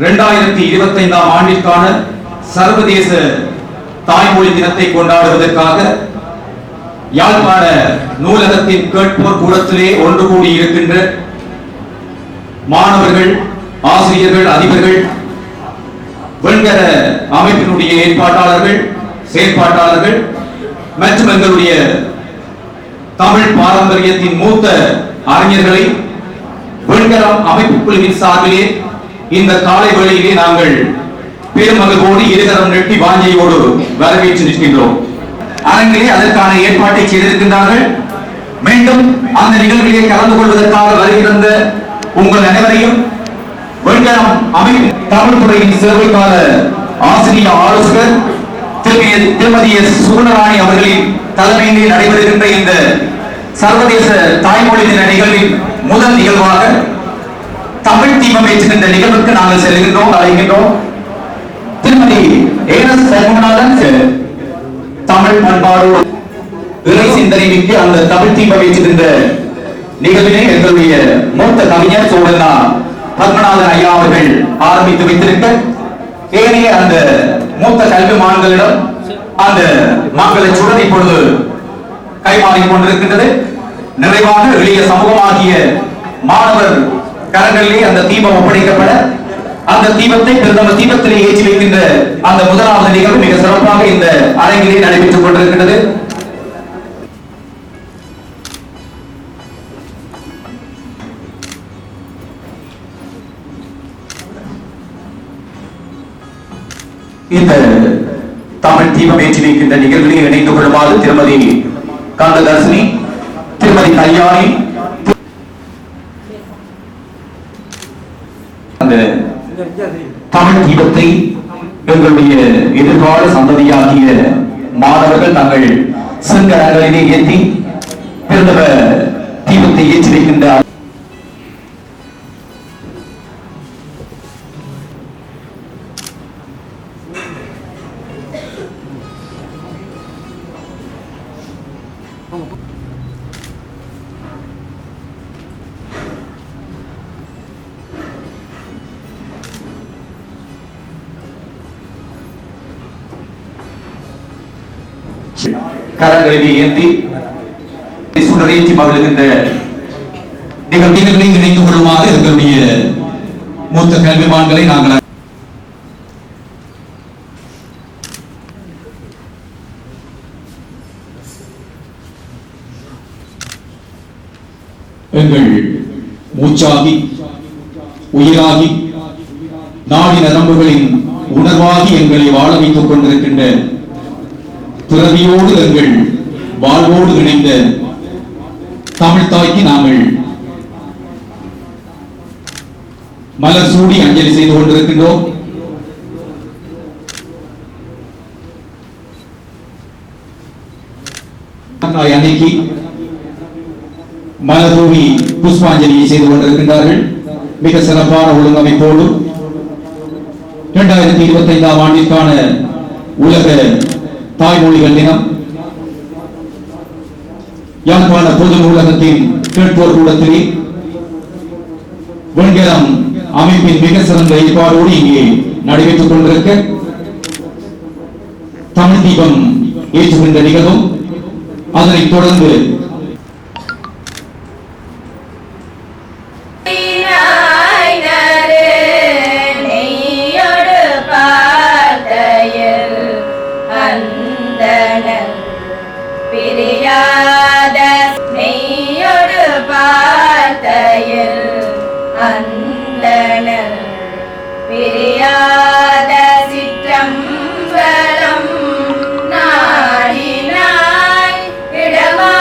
2025ஆம் ஆண்டிற்கான சர்வதேச தாய்மொழி தினத்தை கொண்டாடுவதற்காக யாழ்ப்பாண நூலகத்தின் கேட்போர் கூடத்திலே ஒன்று கூடி இருக்கின்ற மாணவர்கள், ஆசிரியர்கள், அதிபர்கள், வெண்கல அமைப்பினுடைய ஏற்பாட்டாளர்கள், செயற்பாட்டாளர்கள் மற்றும் எங்களுடைய தமிழ் பாரம்பரியத்தின் மூத்த அறிஞர்களை வெண்கலம் அமைப்பு குழுவின் சார்பிலே இந்த காலை வேளையிலே நாங்கள் பெருமகிழ்வோடு இருகரம் நெட்டி வாஞ்சையோடு வரவேற்று நிற்கின்றோம். அரங்கிலே அதற்கான ஏற்பாட்டை செய்திருக்கின்றார்கள். மீண்டும் அந்த நிகழ்விலே கலந்து கொள்வதற்காக வருகின்ற உங்கள் அனைவரையும் வெண்கலம் அமைப்பு தமிழ் துறையின் சேவைக்கால ஆசிரியர் ஆலோசகர் திருமதி எஸ். சுகுணராணி அவர்களின் தலைமையிலே நடைபெறுகின்ற இந்த சர்வதேச தாய்மொழி தின நிகழ்வின் முதல் நிகழ்வாக தமிழ் தீபம் ஏற்றுகின்ற நிகழ்வுக்கு நாங்கள் செல்கின்றோம், அழைக்கின்றோம். திருமதி ஏனஸ் சண்முகநாதன் தமிழ் பண்பாடு இறை சிந்தனை மிக்க அந்த தமிழ் தீபம் ஏற்றுகின்ற நிகழ்வினை எங்களுடைய மூத்த கவிஞர் சோழனா பத்மநாதன் ஐயா அவர்கள் ஆரம்பித்து வைத்திருக்க ஏனைய அந்த மூத்த கல்விமான்களிடம் அந்த மக்களை சுடனை பொழுது கைமாறிக் கொண்டிருக்கின்றது. நிறைவாக எளிய சமூகமாகிய மாணவர் கரங்களிலே அந்த தீபம் ஒப்படைக்கப்பட அந்த தீபத்தை பிரதம தீபத்திலே ஏற்றி வைக்கின்ற அந்த முதலாவது நிகழ்வு மிக சிறப்பாக இந்த அரங்கிலே நடைபெற்றுக் கொண்டிருக்கின்றது. இந்த தமிழ் தீபம் ஏற்றி வைக்கின்ற நிகழ்வுகளில் இணைந்து கொள்ளுமாறு திருமதி கந்ததர்சினி, திருமதி கல்யாணி அந்த தமிழ் தீபத்தை எங்களுடைய எதிர்கால சந்ததியாகிய மாணவர்கள் தங்கள் சிங்கரங்களிலே ஏற்றி பிறந்தவ தீபத்தை ஏற்றி வைக்கின்றார். கரங்களிலே ஏந்தி சுடரேற்றி மகிழ்கின்ற நிகழ்வுகளை இணைந்து கொள்ளுமாறு எங்களுடைய மூத்த கல்விமான்களை நாங்கள் எங்கள் மூச்சாகி உயிராகி நாடி நரம்புகளின் உணர்வாகி எங்களை வாழ வைத்துக் கொண்டிருக்கின்ற பிறவியோடு எங்கள் வாழ்வோடு இணைந்த தமிழ் தாய்க்கு நாங்கள் மலர் சூடி அஞ்சலி செய்து கொண்டிருக்கின்றோம். அன்னைக்கு மலர்தூவி புஷ்பாஞ்சலியை செய்து கொண்டிருக்கின்றார்கள். மிக சிறப்பான ஒழுங்கமைப்போடு 2025ஆம் ஆண்டிற்கான உலக தாய்மொழிகள் தினம் யாழ்ப்பாண பொது நூலகத்தின் கேட்போர் கூடத்திலே வெண்கலம் அமைப்பின் மிக சிறந்த ஏற்பாடோடு இங்கே நடைபெற்றுக் கொண்டிருக்க தமிழ் தீபம் ஏற்றுகின்ற நிகழ்வும் அதனைத் தொடர்ந்து பிரியாத சிற்றம்பலம் நாடினாய் இடமா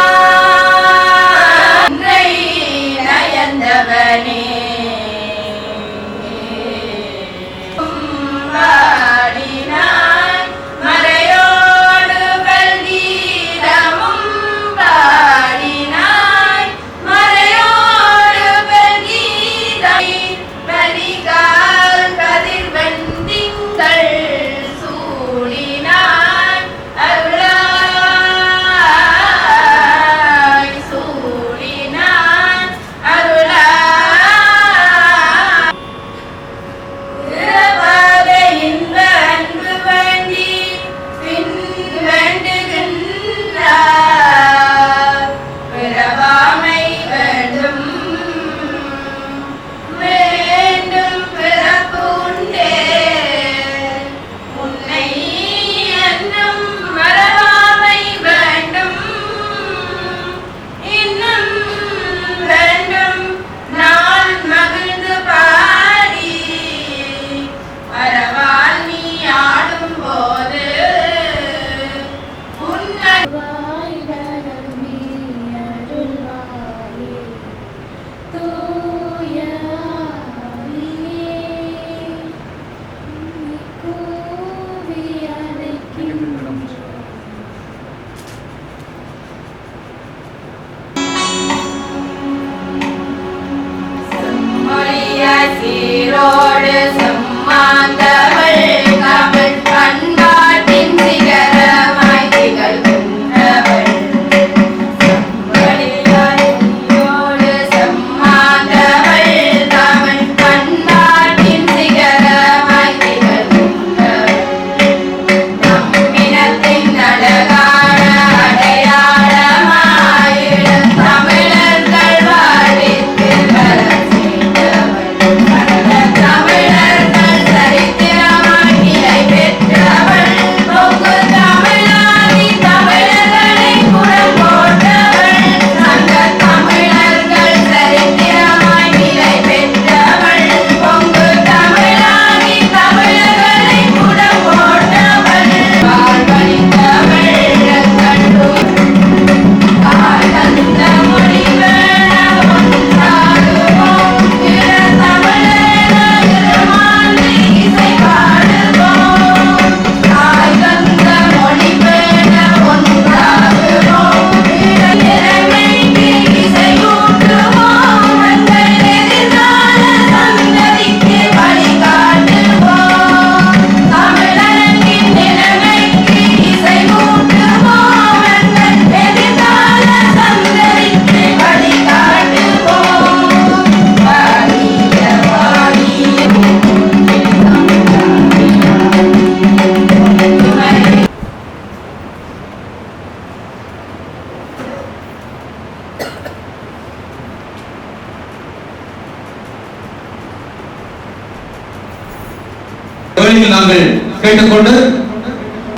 வேளையில் நாங்கள் கேட்டுக்கொண்டு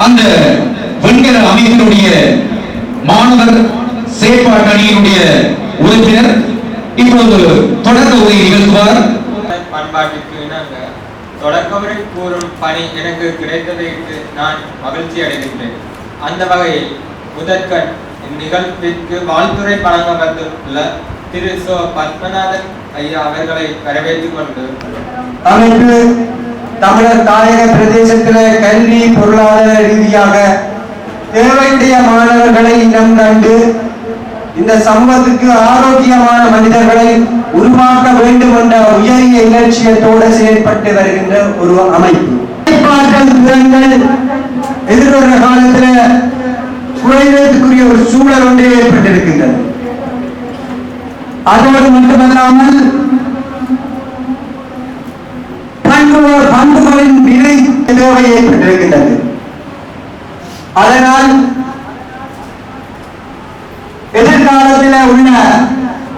அந்த வெண்கல அமைப்பினுடைய மாணவர் செயற்பாட்டு அணியினுடைய உறுப்பினர் இப்பொழுது தொடக்க உரை நிகழ்த்துவார். பண்பாட்டுக்கு இணங்க தொடக்கமுறை கூறும் பணி எனக்கு கிடைத்ததை நான் மகிழ்ச்சி அடைகின்றேன். அந்த வகையில் முதற்கண் இந்நிகழ்விற்கு வாழ்த்துறை வழங்கப்பட்டுள்ள திரு சோ பத்மநாதன் ஐயா அவர்களை வரவேற்றுக் கொண்டு அமைப்பு தமிழர் தாயக பிரதேசத்தில் கல்வி பொருளாதார ரீதியாக தேவையுடைய மாணவர்களை இனம் கண்டு இந்த சமூகத்துக்கு ஆரோக்கியமான மனிதர்களை உருவாக்க வேண்டும் என்ற உயரிய இலட்சியத்தோடு செயல்பட்டு வருகின்ற ஒரு அமைப்பு. திறன்கள் எதிர்வர காலத்தில் குறைவதற்குரிய ஒரு சூழல் ஒன்று ஏற்பட்டிருக்கின்றது. அதோடு மட்டுமல்லாமல் பண்புகளின் விலை தேவை ஏற்பட்டிருக்கின்றது. அதனால் எதிர்காலத்தில் உள்ள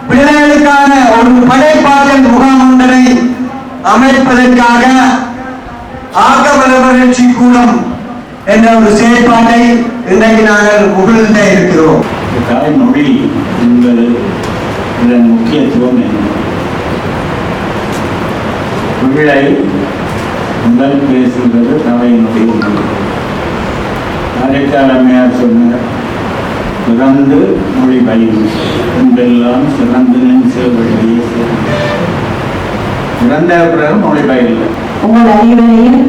பிள்ளைகளுக்கான ஒரு படைப்பாற்றல் முகாம் ஒன்றை அமைப்பதற்காக ஆகம வளர்ச்சி கூடம் என்ற ஒரு செயற்பாட்டை இன்றைக்கு நாங்கள் முகிழ்ந்த இருக்கிறோம். தாய்மொழி என்பது இதன் முக்கியத்துவம் என்ன? பிள்ளை முதல் பேசுகிறது தாய்மொழி. அரைக்காலமையார் சொன்னார், பிறந்து மொழி பயிர் என்பெல்லாம் சிறந்து சேவையே பிறந்த பிறகு மொழி பயிர் இல்லை. உங்கள் அனைவரையும்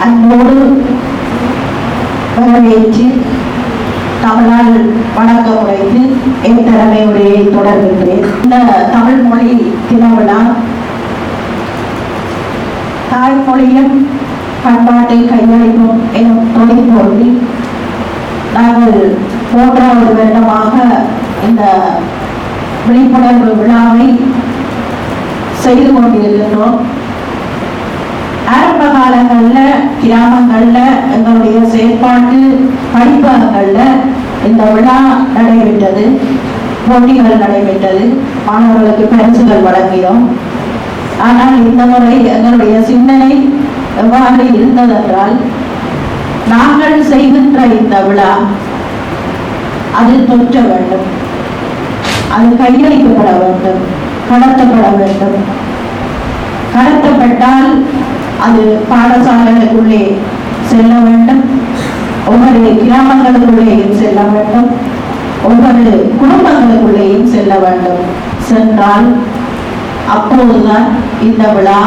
அன்போடு வரவேற்று தமிழால் வணக்க உரைத்து என் தலைமை உரையை தொடர்கின்றேன். இந்த தமிழ் மொழி திருவிழா தாய்மொழியும் பண்பாட்டை கையளிக்கும் எனும் தொழில்நோக்கில் நாங்கள் 3வது வருடமாக இந்த விழிப்புணர்வு விழாவை செய்து கொண்டிருக்கின்றோம். ஆரம்ப காலங்களில் கிராமங்களில் எங்களுடைய செயற்பாட்டு படிப்பகங்களில் இந்த விழா நடைபெற்றது, போட்டிகள் நடைபெற்றது, மாணவர்களுக்கு பரிசுகள் வழங்கினோம். ஆனால் இந்த முறை எங்களுடைய சிந்தனை எவ்வாறு இருந்ததென்றால், நாங்கள் செய்கின்ற இந்த விழா அது தொற்ற வேண்டும், அது கையளிக்கப்பட வேண்டும், கடத்தப்பட வேண்டும். கடத்தப்பட்டால் அது பாடசாலைகளுக்குள்ளே செல்ல வேண்டும், ஒவ்வொரு கிராமங்களுக்குள்ளேயும் செல்ல வேண்டும், ஒவ்வொரு குடும்பங்களுக்குள்ளேயும் செல்ல வேண்டும். சென்றால் அப்போதுதான் இந்த விழா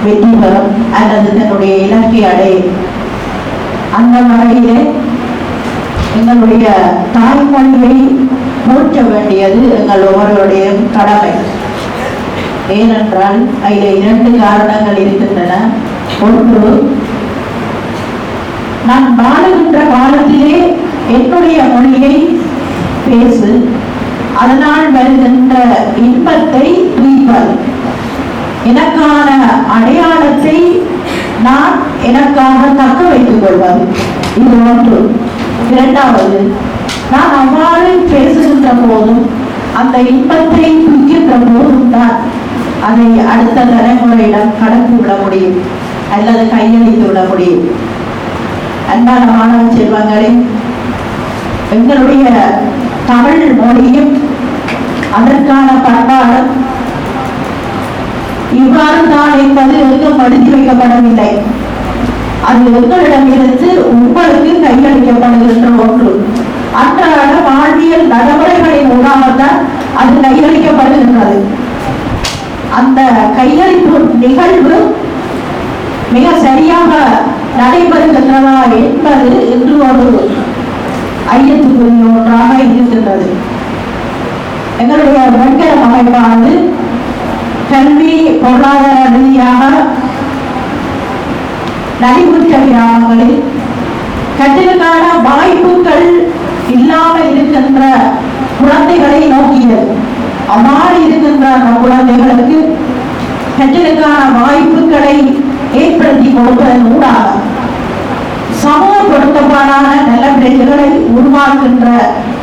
வெற்றி பெறும் அல்லது தன்னுடைய இலக்கை அடையும். அந்த வகையிலே எங்களுடைய தாய்மொழியை போற்ற வேண்டியது எங்கள் ஒவ்வொருடைய கடமை. ஏனென்றால் அதில் 2 காரணங்கள் இருக்கின்றன. ஒன்று, நான் வாழுகின்ற காலத்திலே என்னுடைய மொழியை பேசு, அதனால் வருகின்ற இன்பத்தை துய்ப்பது, எனக்கான அடையாளத்தை நான் எனக்காக தக்க வைத்துக் கொள்வது. இது ஒன்று. 2வது, நான் அவ்வாறு பேசுகின்ற போதும் அந்த இன்பத்தை துய்க்கின்ற போதும் தான் அதை அடுத்த தலைமுறையிடம் கடத்தி விட முடியும் அல்லது கையளித்து விட முடியும். அன்பான மாணவ செல்வங்களே, எங்களுடைய தமிழ் மொழியும் அதற்கான பண்பாடும் இவ்வாறு தான் என்பது எங்கும் எடுத்து வைக்கப்படவில்லை. அது எங்களிடமிருந்து உங்களுக்கு கையளிக்கப்படுகின்ற ஒன்று. அன்றாட வாழ்வியல் நடைமுறைகளின் ஊடாகத்தான் அது கையளிக்கப்படுகின்றது. அந்த கையளிப்பு நிகழ்வு மிக சரியாக நடைபெறுகின்றதா என்பது இன்று ஒரு ஐயத்துக்குரிய ஒன்றாக இருக்கின்றது. எங்களுடைய வெண்கல அமைப்பானது கல்வி பொருளாதார ரீதியாக நலிவுற்ற கிராமங்களில் கற்றலுக்கான வாய்ப்புகள் இல்லாமல் இருக்கின்ற குழந்தைகளை நோக்கியது. அவ்வாறு இருக்கின்ற அந்த குழந்தைகளுக்கு கற்றலுக்கான வாய்ப்புகளை ஏற்படுத்தி கொடுப்பதன் ஊடாக சமூக பொருத்தப்பாடான நல்ல பிள்ளைகளை உருவாக்குகின்ற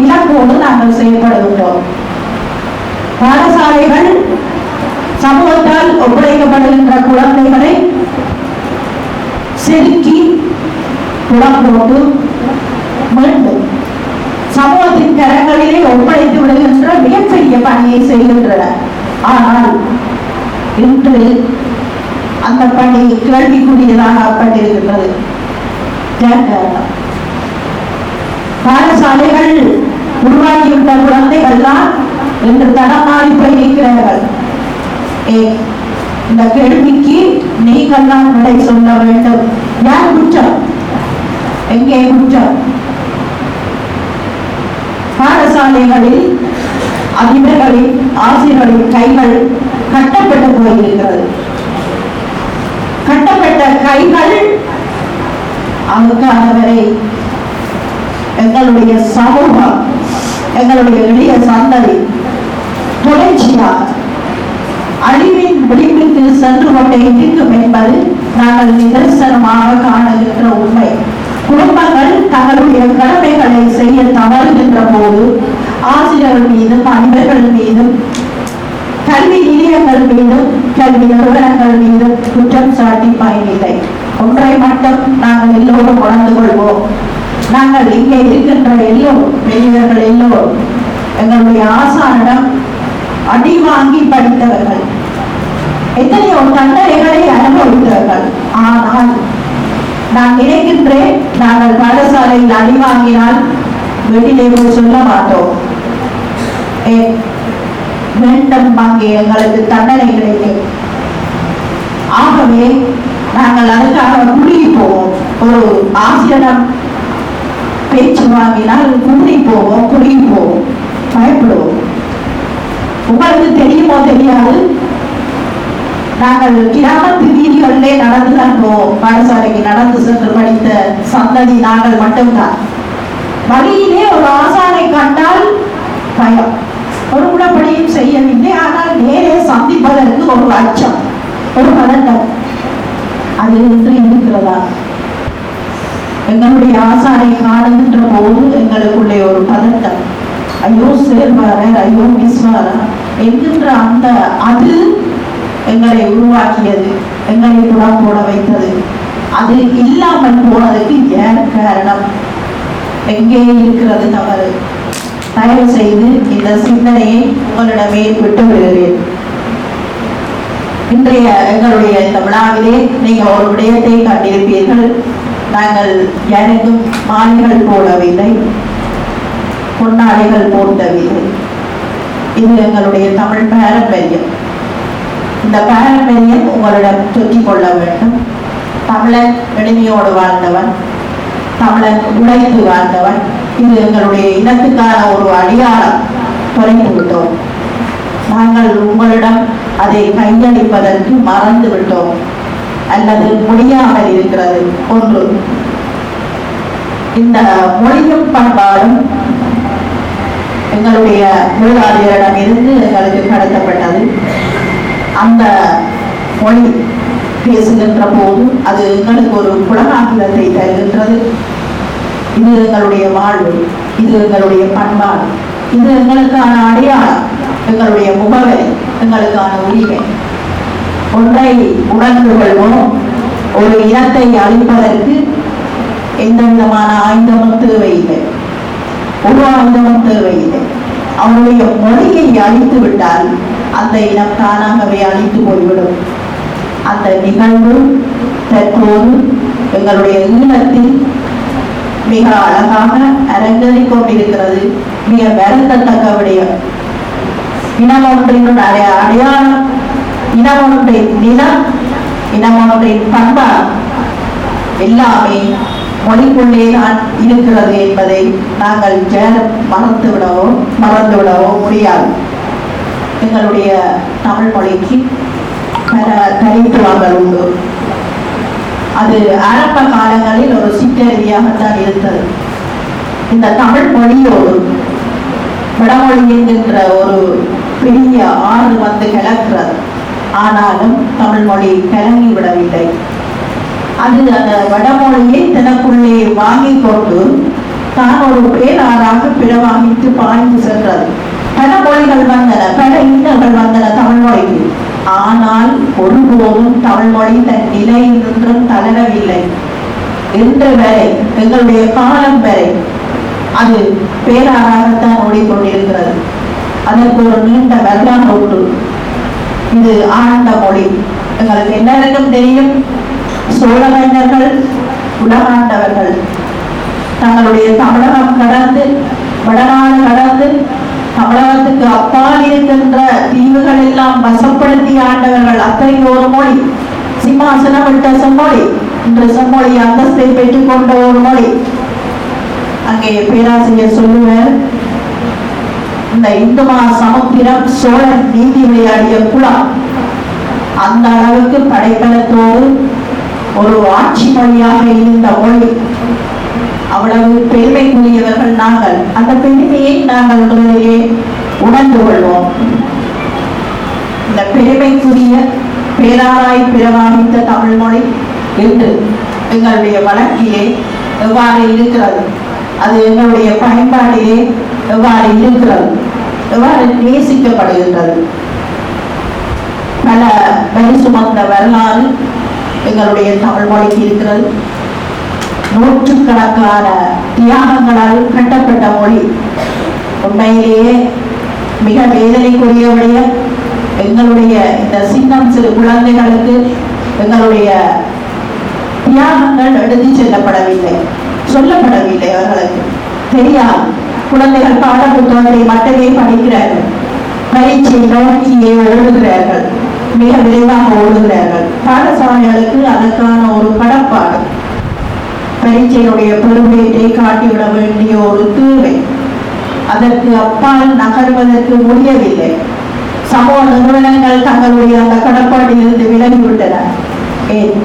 இலக்கோடு நாங்கள் செயல்படுகின்றோம். பாடசாலைகள் சமூகத்தால் ஒப்படைக்கப்படுகின்ற குழந்தைகளை செதுக்கி புலம் போட்டு மீண்டும் சமூகத்தின் கரங்களிலே ஒப்படைத்து விடுகின்ற மிகப்பெரிய பணியை செய்கின்றன. ஆனால் இன்று அந்த பணி கேள்விக்குரியதாகப்பட்டிருக்கின்றது. பாடசாலைகள் உருவாக்கிவிட்ட குழந்தைகள் தான் இன்று தடமாறி போய் நிற்கிறார்கள். இந்த கேள்விக்கு நீங்கள் தான் விடை சொல்ல வேண்டும். யார் குற்றம்? எங்கே குற்றம்? பாடசாலைகளில் அதிபர்களின் ஆசிரியர்களின் கைகள் கட்டப்பட்டு போயிருக்கிறது. கட்டப்பட்ட கைகள் அதுக்கானவரை எங்களுடைய சமூகம், எங்களுடைய எளிய சந்ததி தொடர்ச்சியாக அழிவின் விளிம்பிற்கு சென்று கொண்டே இருக்கும் என்பது நாங்கள் நிதர்சனமாக காணுகின்ற உண்மை. குடும்பங்கள் தங்களுடைய கடமைகளை செய்ய தவறுகின்ற போது ஆசிரியர்கள் மீதும் அதிபர்கள் மீதும் கல்வி நிலையங்கள் மீதும் கல்வி நிறுவனங்கள் மீதும் குற்றம் சாட்டி பயனில்லை. ஒன்றை மட்டும் நாங்கள் எல்லோரும் உணர்ந்து கொள்வோம். நாங்கள் இங்கே இருக்கின்ற எல்லோரும் பெரியவர்கள் எல்லோரும் எங்களுடைய ஆசானிடம் அடி வாங்கி படித்தவர்கள், எத்தனையோ தண்டனைகளை அனுபவித்தவர்கள். ஆனால் நான் நினைக்கின்றேன், நாங்கள் பாடசாலையில் அடி வாங்கினால் வெளியிலே போய் சொல்ல மாட்டோம். வேண்டும் அங்கே எங்களுக்கு தண்டனை கிடைக்கும். ஆகவே நாங்கள் அதுக்காக குறுகி போவோம். ஒரு ஆசிரியரிடம் பேச்சு வாங்கினால் குறுகி போவோம், பயப்படுவோம். உங்களுக்கு தெரியுமோ தெரியாது, நாங்கள் கிராமத்து வீதிகளிலே நடந்துதான் போவோம். பாடசாலைக்கு நடந்து சென்று படித்த சந்ததி நாங்கள் மட்டும்தான். வழியிலே ஒரு ஆசானை கண்டால் பயம், ஒரு குணப்படியும் செய்யவில்லை. ஆனால் நேரே சந்திப்பதற்கு ஒரு அச்சம், ஒரு பதட்டம். அது இன்று இருக்கிறதா? எங்களுடைய ஆசானை காணுகின்ற போது எங்களுக்குள்ளே ஒரு பதட்டம், ஐயோ சேர்வார, ஐயோ மிஸ்வார என்கின்ற அந்த அது எங்களை உருவாக்கியது, எங்களை புறம் போட வைத்தது. அது இல்லாமல் போனதுக்கு ஏன் காரணம்? எங்கே இருக்கிறது தவறு? தயவு செய்து இந்த சிந்தனையை உங்களிடமே விட்டு விடுகிறேன். இன்றைய எங்களுடைய இந்த விழாவிலே நீங்கள் ஒரு விடயத்தை கண்டிருப்பீர்கள். நாங்கள் யாருக்கும் மாலைகள் போடவில்லை, பொன்னாடைகள் போட்டவில்லை. இது எங்களுடைய தமிழ் பாரம்பரியம். இந்த பாரம்பரியம் உங்களிடம் தொற்றிக் கொள்ள வேண்டும். தமிழன் எளிமையோடு வாழ்ந்தவன், தமிழன் உழைத்து வாழ்ந்தவன். இது எங்களுடைய இனத்துக்கான ஒரு அடையாளம். தொலைத்து விட்டோம். நாங்கள் உங்களிடம் அதை கையளிப்பதற்கு மறந்து விட்டோம் அல்லது முடியாமல் இருக்கிறது. ஒன்று, இந்த மொழியும் பண்பாடும் எங்களுடைய மூதாதையரிடம் இருந்து எங்களுக்கு கடத்தப்பட்டது. அந்த மொழி பேசுகின்ற போது அது எங்களுக்கு ஒரு புலனாகிலத்தை தருகின்றது. இது எங்களுடைய வாழ்வு, இது எங்களுடைய பண்பாடு, இது எங்களுக்கான அடையாளம், எங்களுடைய முகவரி, எங்களுக்கான உரிமை. ஒன்றை உணர்ந்து கொள்வோம். ஒரு இனத்தை அழிப்பதற்கு எந்த விதமான ஆயுதமும் தேவையில்லை, ஒரு ஆயுதமும் தேவையில்லை. அவருடைய மொழியை அழித்து விட்டால் அந்த இனம் தானாகவே அழித்து போய்விடும். அந்த நிகழ்வு தற்போது எங்களுடைய ஈழத்தில் மிக அழகாக அரங்கேறிக் கொண்டிருக்கிறது. மிக வருந்தத்தக்க விடயம். இனம் ஒன்றின் அடையாளம், இனம் ஒன்றின் நிலம், இனம் ஒன்றின் பண்பாடு எல்லாமே மொழிக்குள்ளே தான் இருக்கிறது என்பதை நாங்கள் மறந்துவிடவோ முடியாது. எங்களுடைய தமிழ் மொழிக்கு பல தனித்துவங்கள் உண்டு. அது ஆரம்ப காலங்களில் ஒரு சிற்றறிவியாகத்தான் இருந்தது. இந்த தமிழ் மொழியோடு வடமொழி என்கின்ற ஒரு பெரிய ஆறு வந்து கிளக்கிறது. ஆனாலும் தமிழ் மொழி கிளங்கி விடவில்லை. அது அந்த வடமொழியை தனக்குள்ளே வாங்கி கொண்டு தான் ஒரு பேராறாக பிறவாகிட்டு பாய்ந்து சென்றது. பல மொழிகள் வந்தன, பல இன்னல்கள் வந்தன தமிழ் மொழிக்கு. ஆனால் ஒருபோதும் தமிழ் மொழி தன் நிலையில் நின்றும் தளரவில்லை. இன்று வரை, எங்களுடைய காலம் வரை அது பேராகத்தான் ஓடிக்கொண்டிருக்கிறது. அதற்கு ஒரு நீண்ட வரலாறு உண்டு. இது ஆண்ட மொழி. எங்களுக்கு எல்லாருக்கும் தெரியும், சோழ மன்னர்கள் உலகாண்டவர்கள் தங்களுடைய தமிழகம் கடந்து, வடநாடு கடந்து, தமிழகத்துக்கு அப்பால் இருக்கின்ற தீவுகள் எல்லாம் வசப்படுத்தி ஆண்டவர்கள். அத்தகைய ஒரு மொழி, சிம்மாசனம் விட்ட செம்மொழி, இன்று செம்மொழி அந்தஸ்தை பெற்றுக் கொண்ட ஒரு மொழி. அங்கே பேராசிரியர் சொல்லுவார், இந்த இந்து சமுத்திரம் சோழன் நீதி விளையாடிய குளம். அந்த அளவுக்கு படைப்பலத்தோடு ஒரு ஆட்சி மொழியாக இருந்த மொழி. அவ்வளவு பெருமைக்குரியவர்கள் நாங்கள். அந்த பெருமையை நாங்கள் முதலிலே உணர்ந்து கொள்வோம். இந்த பெருமைக்குரிய பேராராய் பிரவாகித்த தமிழ் மொழி என்று எங்களுடைய வழக்கிலே எவ்வாறு இருக்கிறது, அது எங்களுடைய பயன்பாட்டிலே எவ்வாறு இருக்கிறது, எவ்வாறு நேசிக்கப்படுகின்றது. பல வரி சுமந்த வரலாறு எங்களுடைய தமிழ் மொழிக்கு இருக்கிறது. நூற்றுக்கணக்கான தியாகங்களால் கட்டப்பட்ட மொழி. உண்மையிலேயே மிக வேதனைக்குரியவுடைய எங்களுடைய இந்த சின்னம் சிறு குழந்தைகளுக்கு எங்களுடைய தியாகங்கள் எடுத்து செல்லப்படவில்லை, சொல்லப்படவில்லை. அவர்களுக்கு தெரியாது. குழந்தைகள் பாட புத்தகத்தை மட்டுமே படிக்கிறார்கள், பரீட்சை நோக்கியே ஓடுகிறார்கள், மிக விரைவாக ஓடுகிறார்கள். பாடசாலைகளுக்கு அதற்கான ஒரு கடப்பாடு, பரீட்சையுடைய பெருமையை காட்டிவிட வேண்டிய ஒரு தேவை. அதற்கு அப்பால் நகர்வதற்கு முடியவில்லை. சமூக நிறுவனங்கள் தங்களுடைய அந்த கடப்பாட்டில் இருந்து விலகிவிட்டன. ஏன்,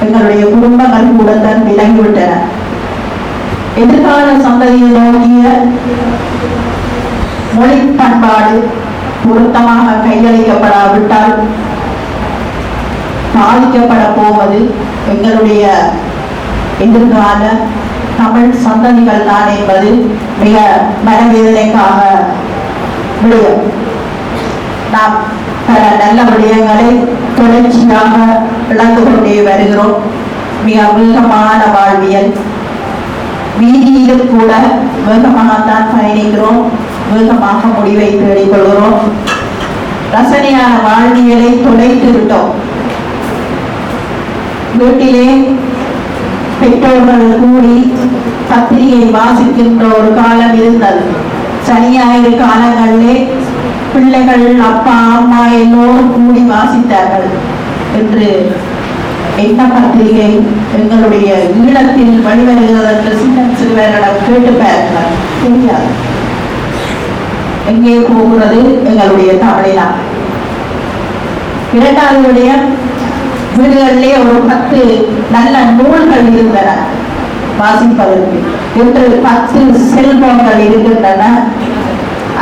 எங்களுடைய குடும்பங்கள் கூட தான் விலகிவிட்டன. எதிர்கால சந்ததியை நோக்கிய மொழி பண்பாடு பொருத்தமாக கையளிக்கப்படாவிட்டால் பாதிக்கப்பட போவது எங்களுடைய எதிர்கால தமிழ் சந்ததிகள் தான் என்பது மிக மனவேதனைக்காக விடயம். நாம் பல நல்ல விடயங்களை தொடர்ச்சியாக இழந்து கொண்டே வருகிறோம். மிக வேகமான வாழ்வியல், வீதியிலும் கூட வேகமாகத்தான் பயணிக்கிறோம், வேகமாக முடிவை தேடிக்கொள்கிறோம். ரசனையான வாழ்வியலை தொலைத்து விட்டோம். வீட்டிலே பெற்றோர்கள் கூடி பத்திரிகை வாசிக்கின்ற ஒரு காலம் இருந்தது. சனி ஞாயிறு காலங்களிலே பிள்ளைகள், அப்பா அம்மா எல்லோரும் கூடி வாசித்தார்கள். என்று என்ன பத்திரிகை எங்களுடைய ஈழத்தில் வழிவருகிறது என்று சின்ன சிறுவர்களிடம் கேட்டு பாருங்கள், தெரியாது. எங்கே போகிறது எங்களுடைய தமிழ்நாடு? இரண்டாவது விடயம், வீடுகளிலே ஒரு 10 நல்ல நூல்கள் இருந்தன வாசிப்பதற்கு. இன்று 10 செல்போன்கள் இருக்கின்றன.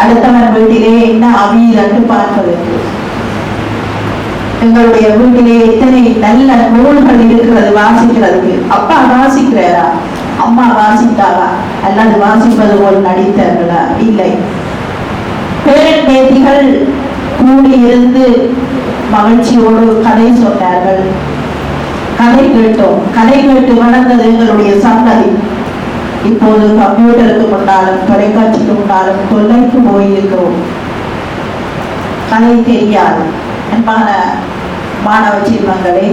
அடுத்தவன் வீட்டிலே என்ன அவியல் என்று பார்ப்பதற்கு. எங்களுடைய வீட்டிலே எத்தனை நல்ல நூல்கள் இருக்கிறது வாசிக்கிறதுக்கு. அப்பா வாசிக்கிறாரா, அம்மா வாசித்தாரா, அல்லது வாசிப்பது போல் நடித்தார்களா? இல்லை. பேரன் பேத்திகள் கூடியிருந்து மகிழ்ச்சியோடு கதை சொன்னார்கள், கதை கேட்டோம். கதை கேட்டு வளர்ந்தது எங்களுடைய சந்ததி. இப்போது கம்ப்யூட்டருக்கு முன்னாலும் தொலைக்காட்சிக்கு முன்னாலும் தொல்லைக்கு போயிருக்கிறோம். கதை தெரியாது. அன்பான மாணவ செல்வங்களே,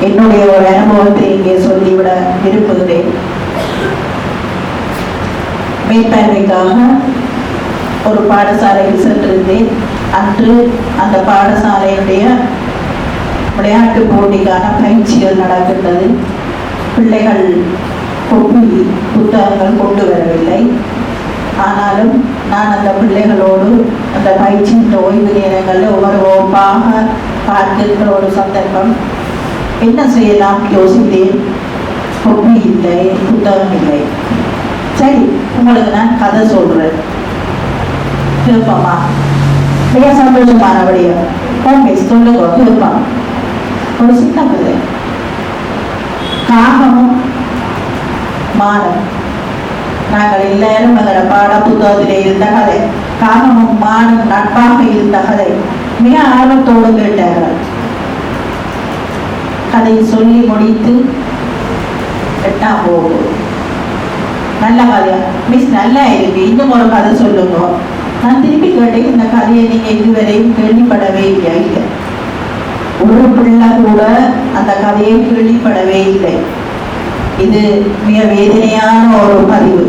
என்னுடைய ஒரு அனுபவத்தை இங்கே சொல்லிவிட விரும்புகிறேன். மேற்பார்வைக்காக ஒரு பாடசாலைக்கு சென்றிருந்தேன். அன்று அந்த பாடசாலையுடைய விளையாட்டு போட்டிக்கான பயிற்சிகள் நடக்கின்றது. பிள்ளைகள் கொப்பி புத்தகங்கள் கொண்டு வரவில்லை. ஆனாலும் நான் அந்த பிள்ளைகளோடு அந்த பயிற்சியின் ஓய்வு நேரங்களில் ஒவ்வொரு வகுப்பாக பார்க்கின்ற ஒரு சந்தர்ப்பம். என்ன செய்யலாம் யோசித்தேன். கொப்பி இல்லை, புத்தகம் இல்லை. சரி, உங்களுக்கு நான் கதை சொல்றேன், கேட்போமா? மிக சந்தோஷமான விடயம். சொல்லுங்க, கேட்போம். ஒரு சின்ன கதை. காகமும் மானும். நாங்கள் எல்லாரும் எங்களோட பாட புத்தகத்திலே இருந்த கதை. காகமும் மானும் நட்பாக இருந்த கதை. மிக ஆர்வத்தோடு கேட்டார்கள். கதை சொல்லி முடித்து 8ஆம் வகுப்பு. நல்ல கதையா மிஸ், நல்லா இருக்கு, இன்னும் ஒரு கதை சொல்லுங்க. நான் திருப்பி கேட்டேன், இந்த கதையை நீங்க இதுவரையும் கேள்விப்படவே இல்லை. ஒரு பிள்ளை கூட அந்த கதையை கேள்விப்படவே இல்லை. இது மிக வேதனையான ஒரு பதிவு.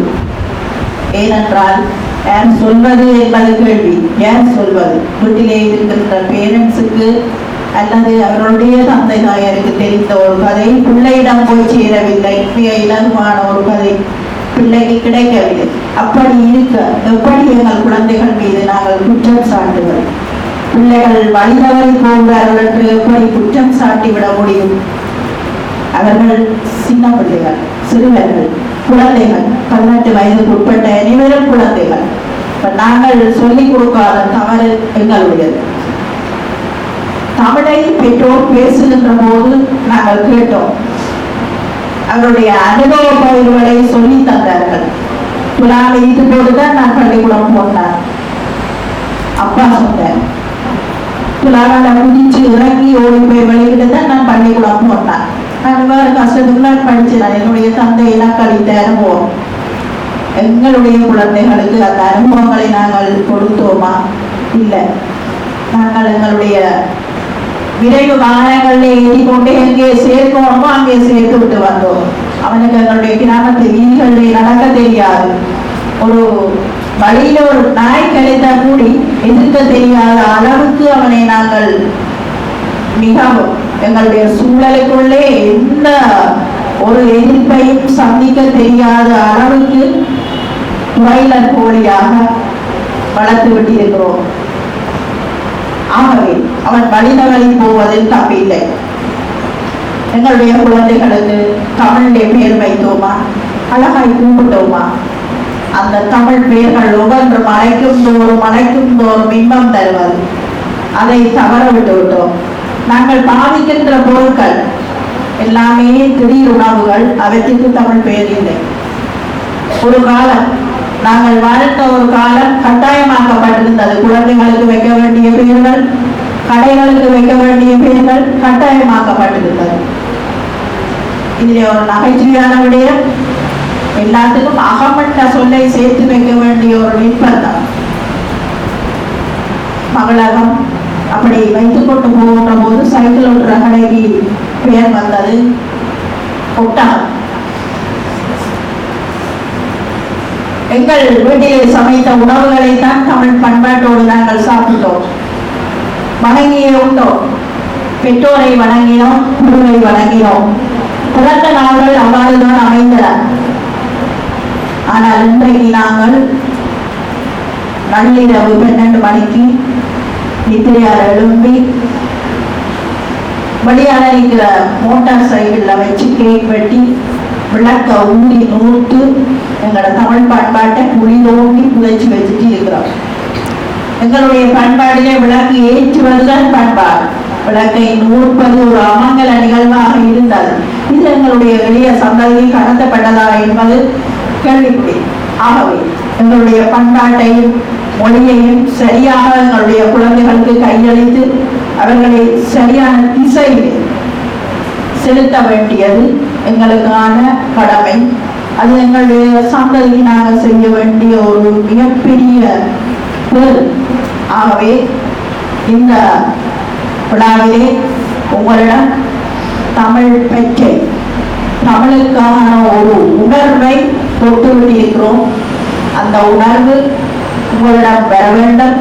ஏனென்றால் யார் சொல்வது என்பது கேள்வி. யார் சொல்வது? வீட்டிலே இருக்கின்ற பேரண்ட்ஸுக்கு அல்லது அவருடைய தந்தை தாயாருக்கு தெரிந்த ஒரு கதை பிள்ளையிடம் போய் சேரவில்லை. மிக இலகுவான ஒரு கதை பிள்ளைக்கு கிடைக்கவில்லை. அப்படி இருக்க எப்படி எங்கள் குழந்தைகள் மீது நாங்கள் குற்றம் சாட்டுவது? பிள்ளைகள் வழிதவறி போகிறார்கள் என்று எப்படி குற்றம் சாட்டிவிட முடியும்? அவர்கள் சின்ன பிள்ளைகள், சிறுவர்கள், குழந்தைகள், 18 வயதுக்கு உட்பட்ட அனைவரும் குழந்தைகள். நாங்கள் சொல்லிக் கொடுக்காத தவறு எங்களுடையது. தமிழை பெற்றோர் பேசுகின்ற போது நாங்கள் கேட்டோம். அவருடைய அனுபவ பயிர்களை சொல்லி தந்தார்கள். துலாவை இது போதுதான் நான் பள்ளிக்கூடம் போனேன். அப்பா சொன்னேன், துலாவால குதிச்சு இறங்கி ஓடி போய் வெளியிட்டு தான் நான் பள்ளிக்கூடம் போனேன். நான் வேறு கஷ்டத்துக்குள்ள படிச்சேன். என்னுடைய தந்தையெல்லாம் கழித்த அனுபவம். எங்களுடைய குழந்தைகளுக்கு அந்த அனுபவங்களை நாங்கள் கொடுத்தோமா? இல்லை. நாங்கள் எங்களுடைய விரைவு வாகனங்களில் ஏற்றிக்கொண்டே எங்கே சேர்க்கணுமோ அங்கே சேர்த்து விட்டு வந்தோம். அவனுக்கு எங்களுடைய கிராமத்து வீதிகளில் நடக்க தெரியாது. ஒரு வழியில ஒரு நாய் கிடைத்த கூடி எதிர்க்க தெரியாத அளவுக்கு அவனை நாங்கள் மிகவும் எங்களுடைய சூழலுக்குள்ளே எந்த ஒரு எதிர்ப்பையும் சந்திக்க தெரியாத அளவுக்கு துறையிலர் கோழியாக வளர்த்து விட்டிருக்கிறோம். ஆகவே அவன் வழிதவறி போவதில் தப்பில்லை. எங்களுடைய குழந்தைகளுக்கு தமிழிலே பெயர் வைத்தோமா? அழகாய் கூப்பிட்டோமா? அந்த தமிழ் பெயர்கள் ஒவ்வொன்று மலைக்கும் தோறும் இன்பம் தருவது. அதை தவற விட்டு விட்டோம். நாங்கள் பாவிக்கின்ற பொருட்கள் எல்லாமே திடீர் உணவுகள். அவற்றுக்கு தமிழ் பெயர் இல்லை. ஒரு காலம் நாங்கள் வாழ்ந்த ஒரு காலம் கட்டாயமாக்கப்பட்டிருந்தது. குழந்தைகளுக்கு வைக்க வேண்டிய பெயர்கள், கடைகளுக்கு வைக்க வேண்டிய பெயர்கள் கட்டாயமாக்கப்பட்டிருந்தது. இதில் ஒரு நகைச்சுவையான விடயம், எல்லாத்துக்கும் அகமட்ட சொல்லை சேர்த்து வைக்க வேண்டிய ஒரு நிர்பந்தம். மகளகம் அப்படி வைத்துக் கொண்டு போகின்ற போது சைக்கிள் ஓட்டுற கடைக்கு பெயர் வந்தது ஒட்டகம். எங்கள் வீட்டிலே சமைத்த உணவுகளை தான் தமிழ் பண்பாட்டோடு நாங்கள் சாப்பிட்டோம். வணங்கியே உண்டோம். பெற்றோரை வணங்கினோம், குருவை வணங்கினோம். பிறந்த நாள்கள் அவ்வாறுதான் அமைந்தன. ஆனால் இன்றைக்கு நாங்கள் நள்ளிரவு 12 மணிக்கு நித்திரையால் எழும்பி வெளியால இருக்கிற மோட்டார் சைக்கிள்ல வச்சு கேக் வெட்டி விளக்க ஊதி நூற்று எங்களோட தமிழ் பண்பாட்டை குழி தோண்டி புதைச்சி வச்சுட்டு இருக்கிறோம். எங்களுடைய பண்பாட்டிலே விளக்கு ஏற்றுவதுதான் பண்பாடு. விளக்கை நூற்பது ஒரு அமங்கல நிகழ்வாக இருந்தது. இது எங்களுடைய எளிய சந்ததியில் கடத்தப்பட்டதா என்பது கேள்விக்குறி. ஆகவே எங்களுடைய பண்பாட்டையும் மொழியையும் சரியாக எங்களுடைய குழந்தைகளுக்கு கையளித்து அவர்களை சரியான திசையில் செலுத்த வேண்டியது எங்களுக்கான கடமை. அது எங்களுடைய சந்ததியினாக செய்ய வேண்டிய ஒரு மிகப்பெரிய பொருள். ஆகவே இந்த விழாவிலே உங்களிடம் தமிழ் பற்றி தமிழுக்கான ஒரு உணர்வை தொட்டுவிட்டிருக்கிறோம். அந்த உணர்வு உங்களிடம் வர வேண்டும்.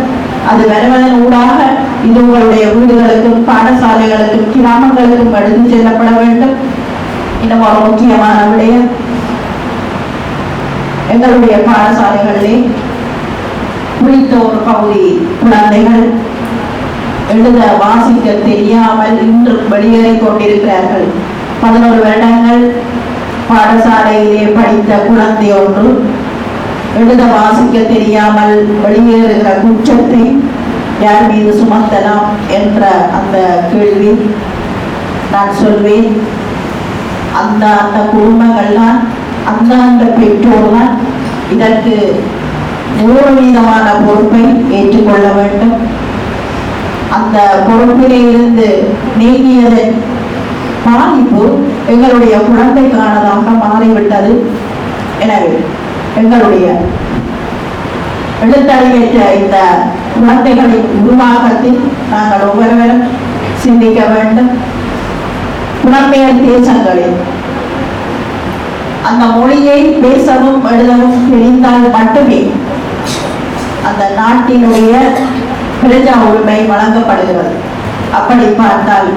அது வருவதன் ஊடாக இது உங்களுடைய வீடுகளுக்கும் பாடசாலைகளுக்கும் கிராமங்களுக்கும் எடுத்து செல்லப்பட வேண்டும். இன்னும் ஒரு முக்கியமான விடயம், எங்களுடைய பாடசாலைகளிலே குறித்த ஒரு பகுதி குழந்தைகள் எழுத வாசிக்க தெரியாமல் இன்று வெளியேறிக் கொண்டிருக்கிறார்கள். 11 வருடங்கள் பாடசாலையிலே படித்த குழந்தை ஒன்று எழுத வாசிக்க தெரியாமல் வெளியேறுகிற குற்றத்தை யார் மீது சுமத்தலாம் என்ற அந்த கேள்வி நான் சொல்வேன். அந்த குடும்பங்கள்லாம் அந்த பெற்றோர்தான் இதற்கு 100% பொறுப்பை ஏற்றுக்கொள்ள வேண்டும். அந்த பொறுப்பிலே இருந்து நீங்கியதன் பாதிப்பு எங்களுடைய குழந்தைக்கானதாக மாறிவிட்டது. எனவே எங்களுடைய எழுத்தறியற்ற இந்த குழந்தைகளின் உருவாக்கத்தில் நாங்கள் ஒவ்வொருவரும் சிந்திக்க வேண்டும். புலம்பெயர் தேசங்களில் அந்த மொழியை பேசவும் எழுதவும் தெரிந்தால் மட்டுமே அந்த நாட்டினுடைய பிரஜா உரிமை வழங்கப்படுகிறது. அப்படி பார்த்தால்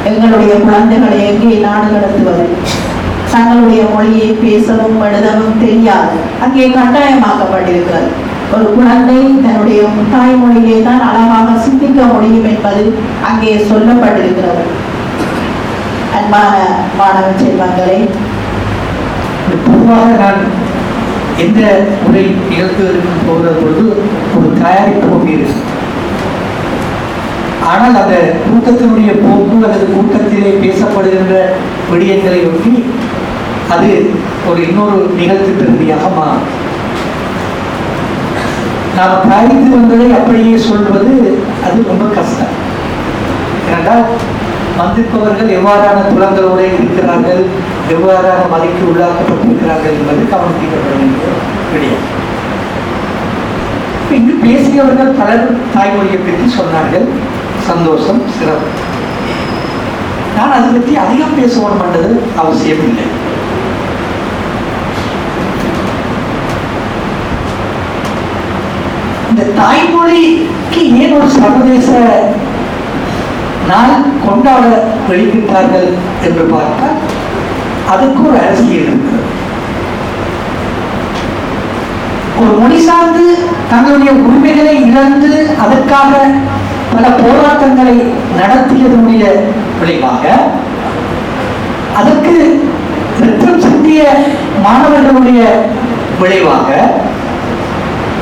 எங்களுடைய குழந்தைகளை எங்கே நாடு கடத்துவது? தங்களுடைய மொழியை பேசவும் எழுதவும் தெரியாது. அங்கே கட்டாயமாக்கப்பட்டிருக்கிறது. ஒரு குழந்தை தன்னுடைய தாய்மொழியிலே தான் அழகாக சிந்திக்க முடியும் என்பது அங்கே சொல்லப்பட்டிருக்கிறது. அன்பான மாணவ செல்வங்களே, பொதுவாக நான் எந்த உரை நிகழ்த்துவதற்கு போகிற பொழுது ஒரு தயாரிப்பு கொண்டிருக்கு. ஆனால் அந்த கூட்டத்தினுடைய போக்கு அல்லது கூட்டத்திலே பேசப்படுகின்ற விடயங்களை ஒட்டி அது ஒரு இன்னொரு நிகழ்ச்சி பிரதியாக மாறும். நாம் தயாரித்து வந்ததை அப்படியே சொல்வது அது ரொம்ப கஷ்டம். ஏனென்றால் வந்திருப்பவர்கள் எவ்வாறான புலங்களோடு இருக்கிறார்கள், எவ்வாறான மதிக்கு உள்ளாக்கப்பட்டிருக்கிறார்கள் என்பது கவனிக்கப்பட வேண்டிய விடயம். இங்கு பேசியவர்கள் பலர் தாய்மொழியை பற்றி சொன்னார்கள். சந்தோஷம், சிறப்பு. நான் அதை பற்றி அதிகம் பேசணும் என்றது அவசியம் இல்லை. இந்த தாய்மொழிக்கு ஏன் ஒரு சர்வதேச நாள் கொண்டாட வெளியிட்டார்கள் என்று பார்த்தால் அதுக்கு ஒரு அரசியல் இருக்கிறது. ஒரு மொழி சார்ந்து தங்களுடைய உரிமைகளை இழந்து அதற்காக பல போராட்டங்களை நடத்தியதனுடைய விளைவாக அதற்கு ரத்தம் சிந்திய மாணவர்களுடைய விளைவாக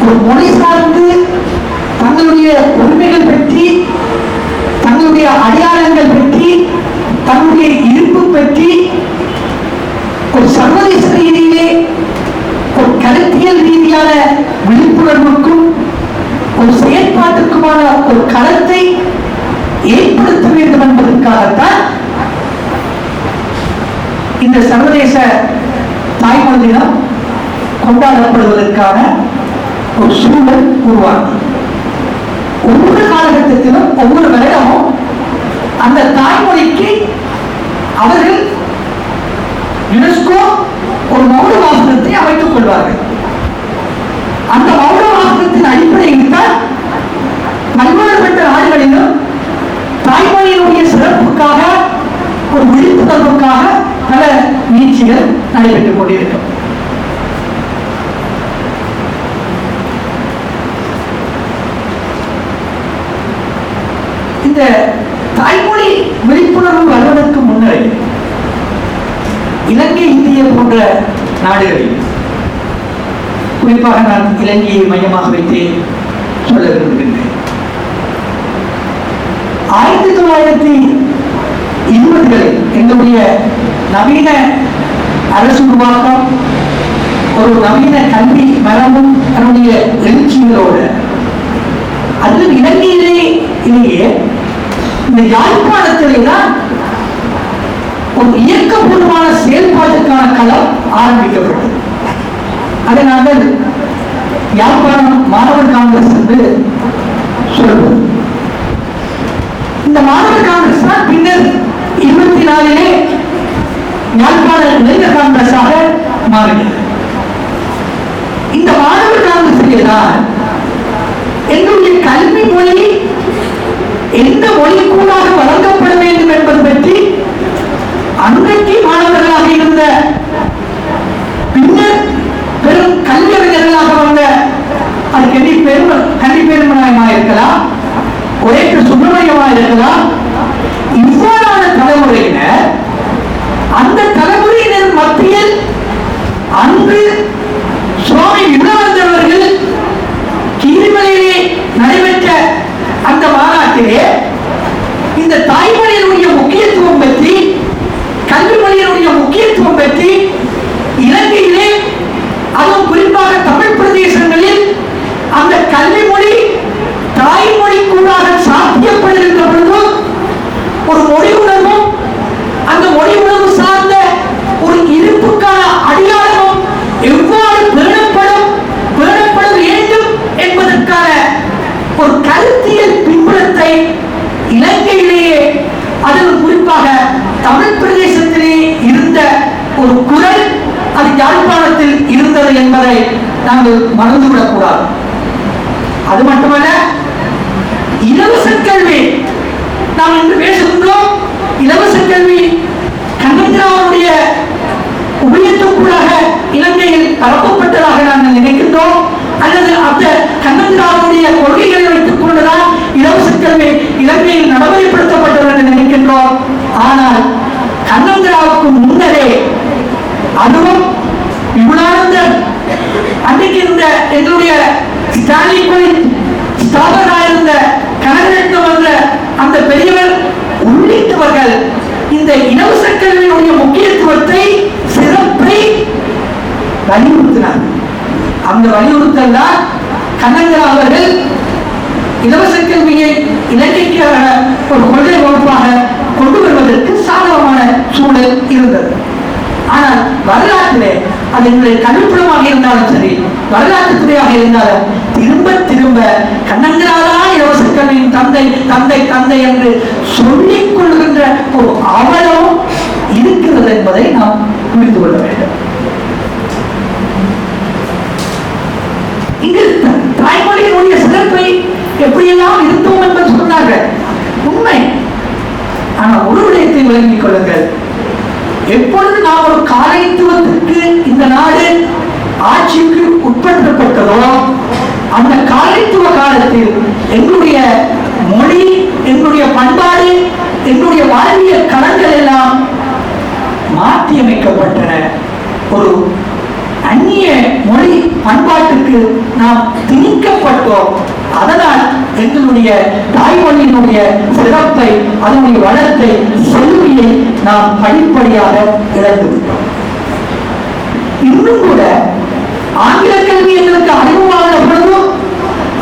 ஒரு மொழி சார்ந்து தங்களுடைய உரிமைகள் பற்றி, தங்களுடைய அடையாளங்கள் பற்றி, தங்களுடைய இருப்பு பற்றி ஒரு சர்வதேச ரீதியிலே ஒரு கருத்தியல் ரீதியான விழிப்புணர்வுக்கும் ஒரு செயற்பாட்டுக்குமான ஒரு களத்தை ஏற்படுத்த வேண்டும் என்பதற்காகத்தான் இந்த சர்வதேச தாய்மொழி தினம் கொண்டாடப்படுவதற்கான ஒரு சூழல் உருவாகும். ஒவ்வொரு காலகட்டத்திலும் ஒவ்வொரு வருடமும் அந்த தாய்மொழிக்கு அவர்கள் யுனெஸ்கோ ஒரு மௌன வாசகத்தை அமைத்துக் கொள்வார்கள். அந்த மௌன வாசகத்தின் அடிப்படையில் தான் பல்வேறுபட்ட நாடுகளிலும் தாய்மொழியினுடைய சிறப்புக்காக ஒரு விழிப்புணர்வுக்காக பல முயற்சிகள் நடைபெற்றுக் கொண்டிருக்கும். இந்த தாய்மொழி விழிப்புணர்வு வருவதற்கு முன்னரே இலங்கை, இந்திய போன்ற நாடுகளில், குறிப்பாக நான் இலங்கையை மையமாக வைத்து சொல்ல விரும்புகின்றேன். 1920களில் எங்களுடைய நவீன அரசு உருவாக்கம், ஒரு நவீன கல்வி மரபும் அதனுடைய எழுச்சிகளோடு அதில் இலங்கையிலேயே இந்த யாழ்ப்பாணத்திலே தான் ஒரு இயக்கபூர்வமான செயல்பாட்டுக்கான களம் ஆரம்பிக்கப்பட்டது. அதை நாங்கள் யாழ்ப்பாணம் மாணவர் காங்கிரஸ் என்று சொல்வது. இந்த மாணவர் காங்கிரஸ் தான் பின்னர் 24 யாழ்ப்பாண இளைஞர் காங்கிரஸாக மாறியது. இந்த மாணவர் காங்கிரஸிலே தான் எங்களுடைய கல்வி மொழி எந்த மொழிக்கூடாக வழங்கப்பட வேண்டும் என்பது பற்றி அன்றைக்கு மாணவர்களாக இருந்த, பின்னர் பெரும் கல்வியறிஞர்களாக வந்த, அது கல்வி பெருமனாயமாக இருக்கலாம், ஒரே சுப்பிரமணியமாக இருக்கலாம், இவ்வாறான தலைமுறையினர் அந்த தலைமுறையினர் மத்தியில் அன்று சுவாமி விவேகானந்தர் கீழ்மலையிலே நடைபெற்ற அந்த மாநாட்டிலே இந்த தாய்மொழியினுடைய முக்கியத்துவம் பற்றி, கல்வி மொழியினுடைய முக்கியத்துவம் பற்றி இலங்கையிலே, அதுவும் குறிப்பாக தமிழ் பிரதேசங்களில் அந்த கல்வி மொழி தாய்மொழி கூடாக சாத்தியப்படுகின்ற பொழுது ஒரு மொழி உணர்வும் அந்த மொழி உணர்வு சார்ந்த ஒரு இருப்புக்கான அடையாளமும் எவ்வாறு பேணப்பட வேண்டும் என்பதற்கான ஒரு கருத்தியல் பின்புலத்தை இலங்கையிலேயே அதில் குறிப்பாக தமிழ் பிரதேசத்திலே இருந்த ஒரு குரல் அது யாழ்ப்பாணத்தில் இருந்தது என்பதை நாங்கள் மறந்துவிடக்கூடாது. அது மட்டுமல்ல, இலவச கல்வி நாம் இன்று பேசுகின்றோம். இலவச கல்வி கண்ணகிராவுடைய உபயத்துக்குள்ளாக இலங்கையில் பரப்பப்பட்டதாக நாங்கள் நினைக்கின்றோம். அல்லது அந்த கண்ணகிராவுடைய கொள்கைகளை வைத்துக் கொண்டுதான் இலவச கல்வி இலங்கையில் நடைமுறைப்படுத்தப்பட்டது என்று நினைக்கின்றோம். ஆனால் கண்ணகிராவுக்கு முன்னரே அதுவும் விபுலானந்தன் அன்றைக்கு இருந்த எங்களுடைய ஸ்டாலின் ஸ்தாபகராக இருந்த கனகரட்னம் என்ற அந்த பெரியவர் உள்ளிட்டவர்கள் இந்த இலவச கல்வியினுடைய முக்கியத்துவத்தை சிறப்பை வலியுறுத்தினார். அந்த வலியுறுத்தல் தான் கண்ணகிரா அவர்கள் இலவச கல்வியை இலங்கைக்கு ஒரு கொள்கை வகுப்பாக கொண்டு வருவதற்கு சாதகமான சூழல் இருந்தது. ஆனால் வரலாற்றிலே அது எங்களுடைய கல்விப்புலமாக இருந்தாலும் சரி, வரலாற்று துறையாக இருந்தாலும் திரும்ப கண்ணகிராதான் இலவச கல்வியின் தந்தை தந்தை தந்தை என்று சொல்லிக் கொள்கின்ற ஒரு அவலம் இருக்கிறது என்பதை நாம் புரிந்து கொள்ள வேண்டும். இங்கு தாய்மொழியினுடைய சிறப்பை எப்படியெல்லாம் இருந்தோம் என்று சொன்னார்கள், உண்மை. ஆனால் ஒரு விடயத்தை விளங்கிக் கொள்ளுங்கள், எப்பொழுது நாம் ஒரு காலைத்துவத்திற்கு இந்த நாடு ஆட்சிக்கு உட்படுத்தப்பட்டதோ அந்த காலைத்துவ காலத்தில் எங்களுடைய மொழி, எங்களுடைய பண்பாடு, எங்களுடைய வாழ்வியல் களங்கள் எல்லாம் மாற்றியமைக்கப்பட்டன. ஒரு அந்நிய மொழி பண்பாட்டுக்கு நாம் திணிக்கப்பட்டோம். அதனால் எங்களுடைய தாய்மொழியினுடைய சிறப்பை, அதனுடைய வளத்தை, செல்வியை நாம் படிப்படியாக இழந்துவிட்டோம். இன்னும் கூட ஆங்கில கல்வி எங்களுக்கு அறிமுகமான பொழுது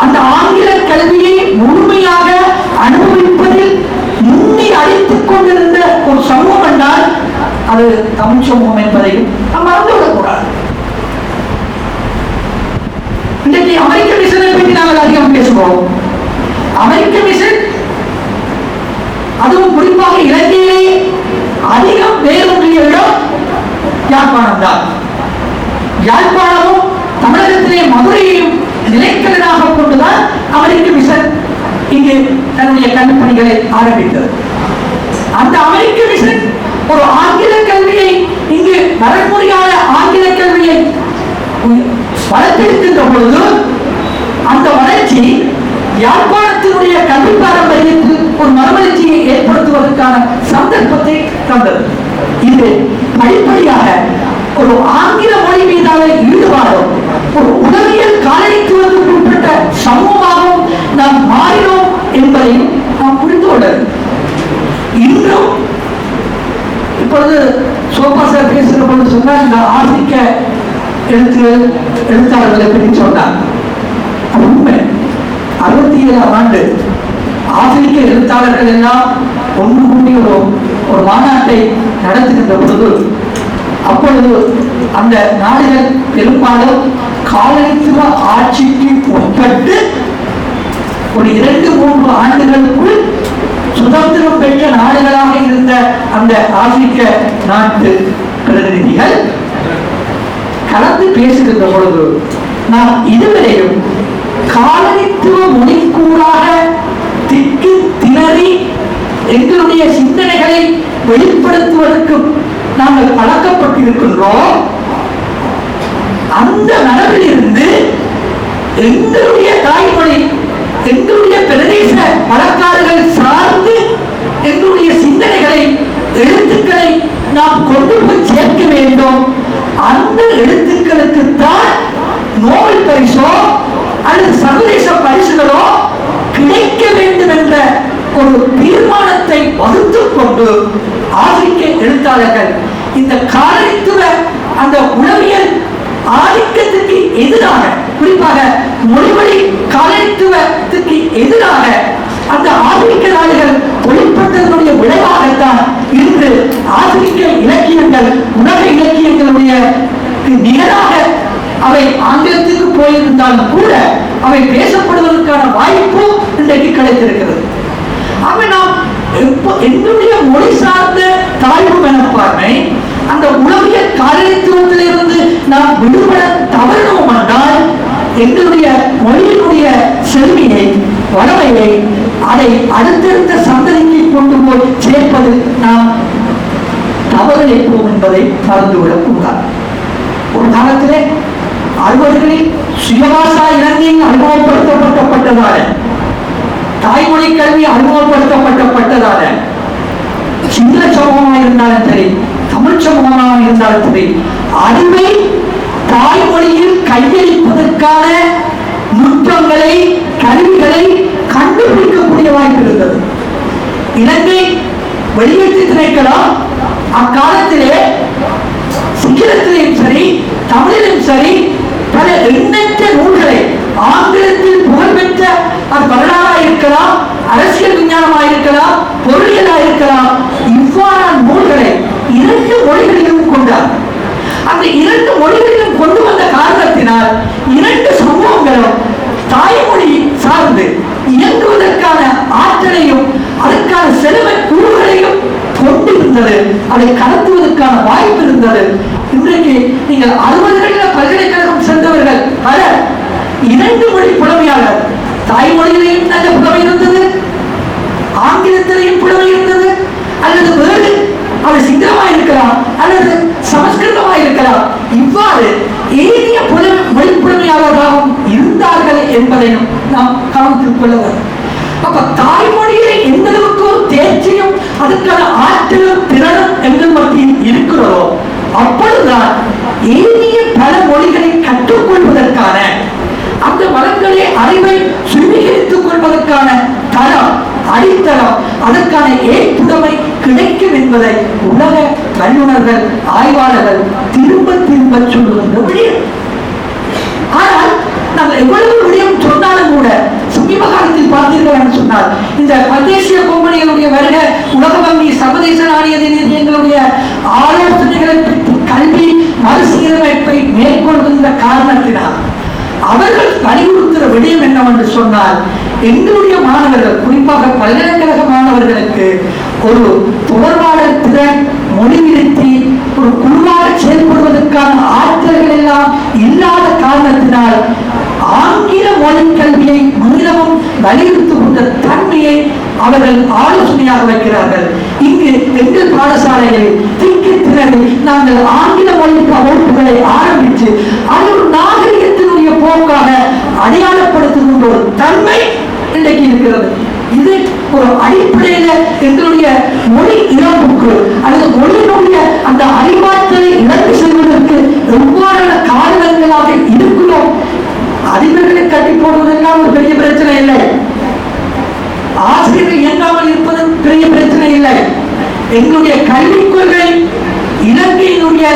அந்த ஆங்கில கல்வியை முழுமையாக அனுபவிப்பதில் முன்னி அடித்துக் கொண்டிருந்த ஒரு சமூகம் என்றால் அது தமிழ் சமூகம் என்பதை நாம் மறந்துவிடக்கூடாது. இன்றைக்கு அமெரிக்க மிஷனை பற்றி நாங்கள் அதிகம் பேசுவோம். அமெரிக்க மிஷன் அதுவும் குறிப்பாக இலங்கையிலே அதிகம் வேரூன்றிய இடம் யாழ்ப்பாணம் தான். யாழ்ப்பாணமும் தமிழகத்திலே மதுரையையும் நிலைக்கலனாக கொண்டுதான் அமெரிக்க மிஷன் இங்கு தன்னுடைய கல்விப்பணிகளை ஆரம்பித்தது. அந்த அமெரிக்க மிஷன் ஒரு ஆங்கில கல்வியை இங்கு வரன்முறையான ஆங்கில கல்வியை வளர்த்திருக்கின்ற பொழுது அந்த வளர்ச்சி யாழ்ப்பாணத்தினுடைய கல்வி பாரம்பரியத்தில் ஒரு மறுமலர்ச்சியை ஏற்படுத்துவதற்கான சந்தர்ப்பத்தை தந்தது. இது படிப்படியாக ஒரு ஆங்கில மொழி மீதான ஈடுபாடும் ஒரு உளவியல் காலனித்துவத்துக்கு உட்பட்ட சமூகமாகவும் நாம் மாறினோம் என்பதை நாம் புரிந்து கொண்டது. இன்றும் இப்பொழுது சோபா சார் பேசுகிற பொழுது சொன்னார், இந்த ஆப்பிரிக்க எழுத்தாளர்களை பற்றி சொன்னார். உண்மை. 67ஆம் ஆண்டு ஆப்பிரிக்க எழுத்தாளர்கள் எல்லாம் ஒன்று கூடி ஒரு மாநாட்டை நடத்துகின்ற பொழுது அப்பொழுது அந்த நாடுகள் பெரும்பாலும் காலனித்துவ ஆட்சிக்கு உட்பட்டு ஒரு 2-3 ஆண்டுகளுக்குள் சுதந்திரம் பெற்ற நாடுகளாக இருந்த அந்த ஆப்பிரிக்க நாட்டு பிரதிநிதிகள் கலந்து பேசுகின்ற பொழுது நாம் இதுவரையும் காலனித்துவ மொழிக்கூறாக திக்கு திணறி எங்களுடைய சிந்தனைகளை வெளிப்படுத்துவதற்கு நாங்கள் பழக்கப்பட்டிருக்கின்றோம். அந்த மரபில் இருந்து எங்களுடைய தாய்மொழி, எங்களுடைய பிரதேச வழக்காடுகள் சார்ந்து எங்களுடைய சிந்தனைகளை, எழுத்துக்களை நாம் கொண்டு போய் சேர்க்க வேண்டும். அந்த எழுத்துக்களுக்கு தான் நோபல் பரிசோ அல்லது சர்வதேச பரிசுகளோ கிடைக்க வேண்டும் என்ற ஒரு தீர்மானத்தை வகுத்துக் கொண்டு ஆப்பிரிக்க எழுத்தாளர்கள் இந்த காலனித்துவ அந்த உளவியல் ஆதிக்கத்துக்கு எதிராக, குறிப்பாக மொழிவழி காலனித்துவத்துக்கு எதிராக அந்த ஆப்பிரிக்க நாடுகள் தொழிற்பட்டதனுடைய விளைவாகத்தான் இன்று ஆப்பிரிக்க இலக்கியங்கள் உலக இலக்கியங்களுடைய நிகராக அவை ஆங்கிலத்துக்கு போயிருந்தாலும் கூட அவை பேசப்படுவதற்கான வாய்ப்பு இன்றைக்கு கிடைத்திருக்கிறது. அவை நாம் எங்களுடைய மொழி சார்ந்த தாழ்வு மனப்பான்மை அந்த உளவியல் காரணித்துவத்திலிருந்து நாம் விடுபட தவறணும் என்றால் எங்களுடைய மொழியினுடைய செழுமையை வளமையை அதை அடுத்தடுத்த சந்ததிக்கு கொண்டு போய் சேர்ப்பது நாம் தவறிழைப்போம் என்பதை மறந்துவிடக் கூடாது. ஒரு காலத்திலே அறுவர்களில் சுயவாசா இலங்கையில் அறிமுகப்படுத்தப்பட்டதால தாய்மொழி கல்வி அறிமுகப்படுத்தப்பட்டதால சிங்கள சமூகமாக இருந்தாலும் சரி தமிழ் சமூகமாக இருந்தாலும் சரி அறிவை தாய்மொழியில் கையளிப்பதற்கான நுட்பங்களை கருவிகளை கண்டுபிடிக்கக்கூடிய வாய்ப்பு இருந்தது. இலங்கை வெளியீட்டு திணைக்களம் அக்காலத்திலே சிங்களத்திலும் சரி தமிழிலும் சரி பல எண்ணற்ற நூல்களை ஆங்கிலத்தில் புகழ்பெற்ற அது வரலாறாக இருக்கலாம், அரசியல் விஞ்ஞானமாக இருக்கலாம், பொருளியலாக இருக்கலாம், இவ்வாறான நூல்களை 2 மொழிகளிலும் கொண்டார். அந்த 2 மொழிகளிலும் கொண்டு வந்த காரணத்தினால் 2 சமூகங்களும் தாய்மொழி சார்ந்து இயங்குவதற்கான ஆற்றலையும் அதற்கான செலவு கூறுகளையும் கொண்டிருந்தது. அதை கடத்துவதற்கான வாய்ப்பு இருந்தது. இன்றைக்கு நீங்கள் 60களில் பல்கலைக்கழகம் சென்றவர்கள் பலர் 2 மொழி புலமையாளர், தாய்மொழியிலேயும் நல்ல புலமை இருந்தது, ஆங்கிலத்திலேயும் புலமை இருந்தது, அல்லது வேறு அது சிங்களமாக இருக்கலாம் அல்லது சமஸ்கிருதமாக இருக்கலாம். இவ்வாறு ஏனைய மொழி புலமையாளர்களாகவும் இருந்தார்கள் என்பதையும் நாம் கவனத்தில் கொள்ள வேண்டும். அப்ப தாய்மொழியை எந்த அளவுக்கு ஒரு தேர்ச்சியும் அதுக்கான ஆற்றலும் திறனும் எங்கள் மத்தியில் இருக்கிறதோ அப்பொழுதுதான் ஏனைய பல மொழிகளை கற்றுக்கொள்வதற்கான அந்த வளங்களை அறிவை சுவீகரித்துக் கொள்வதற்கான தரம் அடித்தளம் அதற்கான ஏற்புடைமை கிடைக்கும் என்பதை உலக வல்லுநர்கள் ஆய்வாளர்கள் திரும்ப திரும்ப சொல்லுகின்ற விடயம். ஆனால் நாங்கள் எவ்வளவு விடயம் சொன்னாலும் கூட சமீப காலத்தில் பார்த்தீர்கள் என்று சொன்னால் இந்த மலேசிய கம்பெனிகளுடைய வருக உலக வங்கி சர்வதேச நாணய நிதியங்களுடைய ஆலோசனைகளை பற்றி கல்வி மறுசீரமைப்பை மேற்கொள்கின்ற காரணத்தினால் அவர்கள் வலியுறுத்துகிற விடயம் என்னவென்று சொன்னால் எங்களுடைய மாணவர்கள் குறிப்பாக பல்கலைக்கழக மாணவர்களுக்கு ஒரு தொடர்பாளர் திறன் மொழி நிறுத்தி ஒரு குழுவாக செயல்படுவதற்கான ஆற்றல்கள் எல்லாம் இல்லாத காரணத்தினால் ஆங்கில மொழி கல்வியை மீளவும் வலியுறுத்துகின்ற தன்மையை அவர்கள் ஆலோசனையாக வைக்கிறார்கள். இங்கு எங்கள் பாடசாலைகளில் திக்கு திறனில் நாங்கள் ஆங்கில மொழி வகுப்புகளை ஆரம்பித்து அது ஒரு நாகரிகத்தினுடைய போக்காக அடையாளப்படுத்துகின்ற ஒரு தன்மை இன்றைக்கு இருக்கிறது. இது ஒரு அடிப்படையில எங்களுடைய மொழி இழப்புக்கு அல்லது மொழியினுடைய அந்த அறிவாற்றலை இழந்து செல்வதற்கு எவ்வாறான காரணங்களாக இருக்கிறோம். அதிபர்களை கட்டி போடுவதெல்லாம் ஒரு பெரிய பிரச்சனை இல்லை, ஆசிரியர்கள் இயங்காமல் இருப்பது பெரிய பிரச்சனை இல்லை. எங்களுடைய கல்விக் கொள்கை இலங்கையினுடைய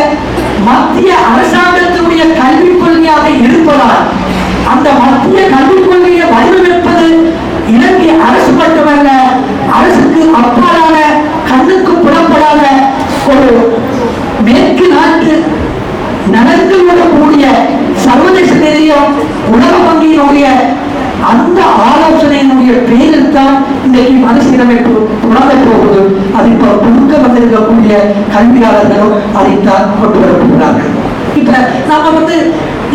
மத்திய அரசாங்கத்தினுடைய கல்விக் கொள்கையாக இருப்பதால் அந்த மத்திய கல்விக் கொள்கையை வடிவமைப்பது இலங்கை அரசு மட்டுமல்ல, அரசுக்கு அப்பாலான கண்ணுக்கு புலப்படாத ஒரு மேற்கு நாட்டு நலன்களோடு கூடிய சர்வதேச நிதியம் உலக வங்கியினுடைய அந்த ஆலோசனையினுடைய பேரில் தான் இன்றைக்கு மறுசீரமைப்பு தொடங்க போகுது. அது இப்போ கொடுக்க வந்திருக்கக்கூடிய கல்வியாளர்களும் அதைத்தான் கொண்டு வரப்போகிறார்கள். இப்ப நாம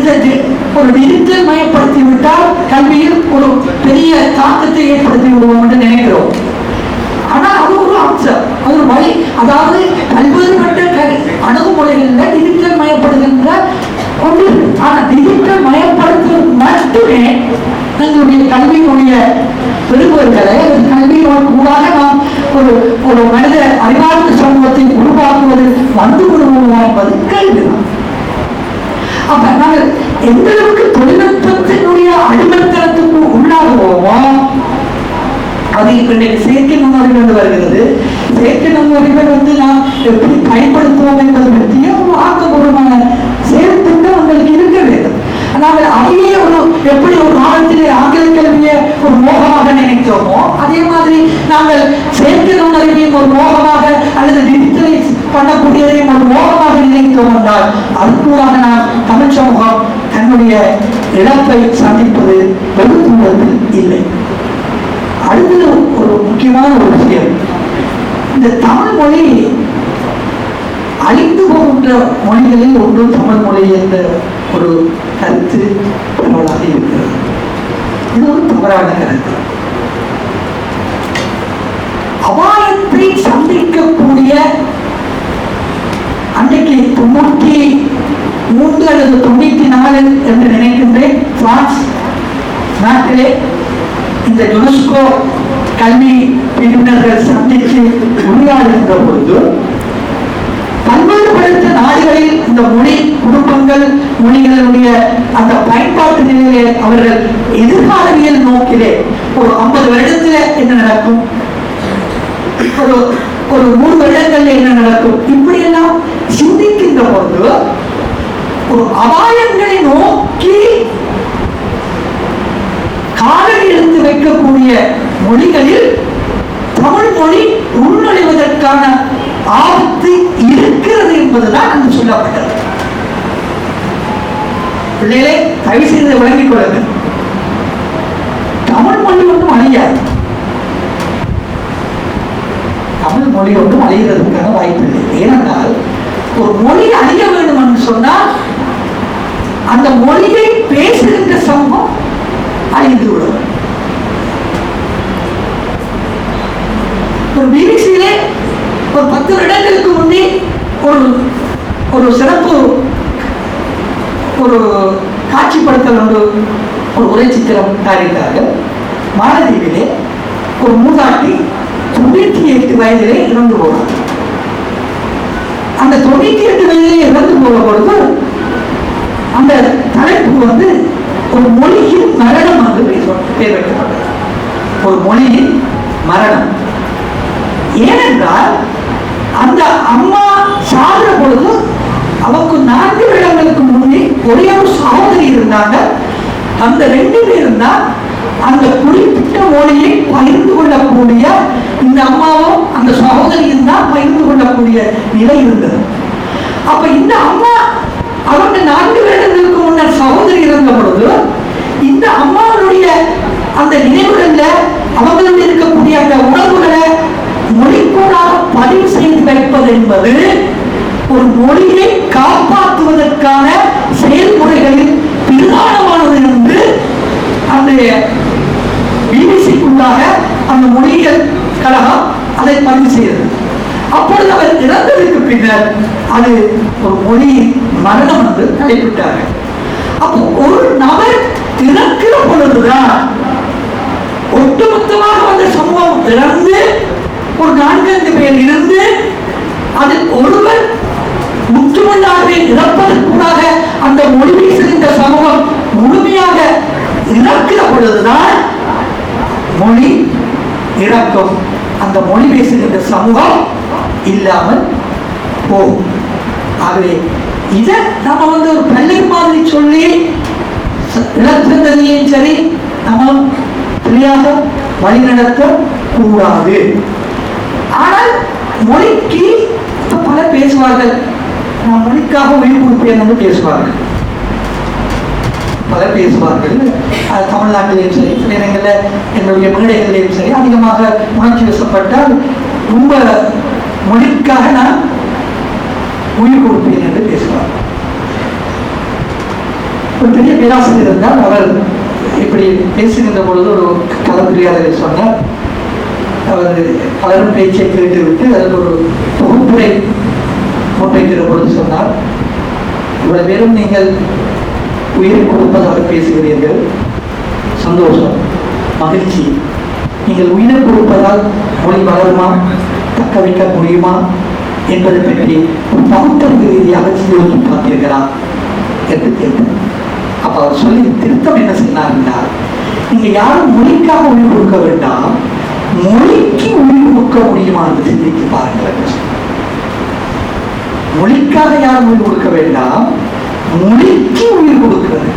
இதை ஒரு டிஜிட்டல் மயப்படுத்தி விட்டால் கல்வியில் ஒரு பெரிய தாக்கத்தை ஏற்படுத்தி விடுவோம் என்று நினைக்கிறோம். ஆனா அது ஒரு அம்சம், அது ஒரு வழி. அதாவது பல்வேறுபட்ட அணுகுமுறைகளில் டிஜிட்டல் மயப்படுகின்ற ஒன்று. ஆனா டிஜிட்டல் மயப்படுத்துவது மட்டுமே எங்களுடைய கல்வியினுடைய பெறுபவர்களை கல்வியின் கூடாக நாம் ஒரு மனித அறிவார்ந்த சமூகத்தை உருவாக்குவது வந்து விடுவோம் என்பது கேள்விதான். அப்ப நாங்கள் எந்த அளவுக்கு தொழில்நுட்பத்தினுடைய அடிமத்தனத்துக்கு உள்ளாகுவோமோ அது இப்ப இன்னைக்கு செயற்கை நுண்ணறிவு வந்து வருகிறது. செயற்கை நுண்ணறிவை நாம் எப்படி பயன்படுத்துவோம் என்பது பற்றிய ஒரு ஆக்கப்பூர்வமான செயல் திட்டம் உங்களுக்கு இருக்க வேண்டும். நாங்கள் அதையே எப்படி ஒரு காலத்திலே ஆங்கில கல்வியை ஒரு மோகமாக நினைத்தோமோ அதே அதே மாதிரி நாங்கள் செயற்கை நுண்ணறிவையும் ஒரு மோகமாக அல்லது டிஜிட்டலைஸ் பண்ணக்கூடியதையும் ஒரு மோகமாக நினைத்தோம் என்றால் அதுக்கூடாக நாம் தமிழ் சமூகம் தன்னுடைய இழப்பை சந்திப்பது வெகு தூரத்தில் இல்லை. அடுத்தது ஒரு முக்கியமான ஒரு விஷயம், இந்த தமிழ் மொழி அழிந்து போகின்ற மொழிகளில் ஒன்று தமிழ் மொழி என்ற ஒரு கருத்து பரவலாக இருக்கிறது. இது ஒரு தவறான கருத்து. அபாயத்தை சந்திக்கக்கூடிய அன்றைக்கு 93 அல்லது 94 என்று நினைக்கின்றேன் பிரான்ஸ் நாட்டிலே இந்த யுனெஸ்கோ கல்வி பிரிவினர்கள் சந்தித்து உரையாடுகின்ற பொழுது பல்வேறுபடுத்த நாடுகளில் இந்த மொழி குடும்பங்கள் மொழிகளுடைய அந்த பயன்பாட்டு நிலையிலே அவர்கள் எதிர்காலவியல் நோக்கிலே ஒரு 50 வருடத்தில் என்ன நடக்கும், ஒரு 100 வருடங்கள்ல என்ன நடக்கும், இப்படியெல்லாம் சிந்திக்கின்ற பொழுது ஒரு அபாயங்களை நோக்கி காலடி எடுத்து வைக்கக்கூடிய மொழிகளில் தமிழ் மொழி உள்நுழைவதற்கான ஆபத்து இருக்கிறது என்பதுதான் அங்கு சொல்லப்பட்டது. பிள்ளைகளே, தயவு செய்து விளங்கிக் கொள்ளுங்கள். தமிழ் மொழி ஒன்றும் அழியாது. தமிழ் மொழி ஒன்றும் அழிகிறதுக்கான வாய்ப்பு இல்லை. ஏனென்றால் ஒரு மொழி அழிய வேண்டும் என்று சொன்னால் அந்த மொழியை பேசுகின்ற சமூகம் அழிந்து விடும். ஒரு பிபிசியிலே ஒரு 10 வருடங்களுக்கு முன்னே ஒரு சிறப்பு ஒரு காட்சிப்படுத்தல் ஒரு உரை சித்திரம் தயாரித்தார்கள். மாலத்தீவிலே ஒரு மூதாட்டி 98 வயதிலே இறந்து போனார். அந்த 98 வயதிலே இறந்து போன பொழுது அந்த தலைப்பு ஒரு மொழியின் மரணம் என்று பெயர் வைக்கப்பட்டது. ஒரு மொழியின் மரணம். ஏனென்றால் அந்த அம்மா சாகிற பொழுது அவருக்கு 4 வருடங்களுக்கு முன்னே ஒரே ஒரு சகோதரி இருந்தாங்க. அந்த 2 பேரும் தான் அந்த குறிப்பிட்ட மொழியை பகிர்ந்து கொள்ளக்கூடிய, இந்த அம்மாவும் அந்த சகோதரியும் தான் பகிர்ந்து கொள்ளக்கூடிய நிலை இருந்தது. அப்ப இந்த அம்மா அவங்க 4 வருடங்களுக்கு முன்னர் சகோதரி இருந்த பொழுது இந்த அம்மாவுடைய அந்த நினைவுகள்ல அவங்களுடைய இருக்கக்கூடிய அந்த உணர்வுகளை மொழிக்கூடாக பதிவு செய்து வைப்பது என்பது ஒரு மொழியை காப்பாற்றுவதற்கான செயல்முறைகளில் பிரதானமானது என்று அந்த பிபிசிக்குள்ளாக அந்த மொழியியல் கழகம் அதை பதிவு செய்தது. அப்பொழுது அவர் இறந்ததற்கு பின்னர் அது ஒரு மொழி மரணம் என்று தலைப்பிட்டார்கள். அப்போ ஒரு நபர் இறக்கிற பொழுதுதான் ஒட்டுமொத்தமாக அந்த சமூகம் இறந்து ஒரு 4-5 பேர் இருந்து அதில் ஒருவர் முற்றுமுள்ளாகவே இறப்பதற்குள்ளாக அந்த மொழி பேசுகின்ற சமூகம் முழுமையாக இறக்கிற பொழுதுதான் மொழி இறக்கும். அந்த மொழி பேசுகின்ற சமூகம் இல்லாமல் போகும். ஆகவே இதை நம்ம ஒரு பள்ளி மாதிரி சொல்லி இழந்ததையும் சரி நம்ம சரியாக வழிநடத்த கூடாது. ஆனால் மொழிக்கு பலர் பேசுவார்கள், நான் மொழிக்காக உயிர் கொடுப்பேன் என்று பேசுவார்கள். பலர் பேசுவார்கள். தமிழ்நாட்டிலேயும் சரி, சில இடங்களில் என்னுடைய மேடைகளிலேயும் சரி அதிகமாக உணர்ச்சி வசப்பட்டால் ரொம்ப மொழிக்காக நான் உயிர் கொடுப்பேன் என்று பேசுவார். ஒரு பெரிய பேராசிரியர் இருந்தால் அவர் இப்படி பேசுகின்ற பொழுது ஒரு கலந்துரையாடலை சொன்னார். அவர் பலரும் பேச்சை கேட்டு விட்டு அதில் ஒரு தொகுப்புரை முன்வைக்கிற பொழுது சொன்னார், இவ்வளவு பேரும் நீங்கள் உயிரை கொடுப்பதாக பேசுகிறீர்கள், சந்தோஷம், மகிழ்ச்சி. நீங்கள் உயிரை கொடுப்பதால் மொழி வளருமா, தக்க வைக்க முடியுமா என்பதை பற்றி ஒரு பகுத்தறிவு ரீதியாக யோசித்து பார்த்தீர்களா என்று கேட்டார். அப்ப அவர் சொல்லி திருத்தம் என்ன சொன்னார்னா, நீங்க யாரும் மொழிக்காக உயிர் கொடுக்க வேண்டாம், மொழிக்கு உயிர் கொடுக்க முடியுமா என்று சிந்தித்து பாருங்கள். மொழிக்காக யாரும் உயிர் கொடுக்க வேண்டாம், மொழிக்கு உயிர் கொடுக்கிறது.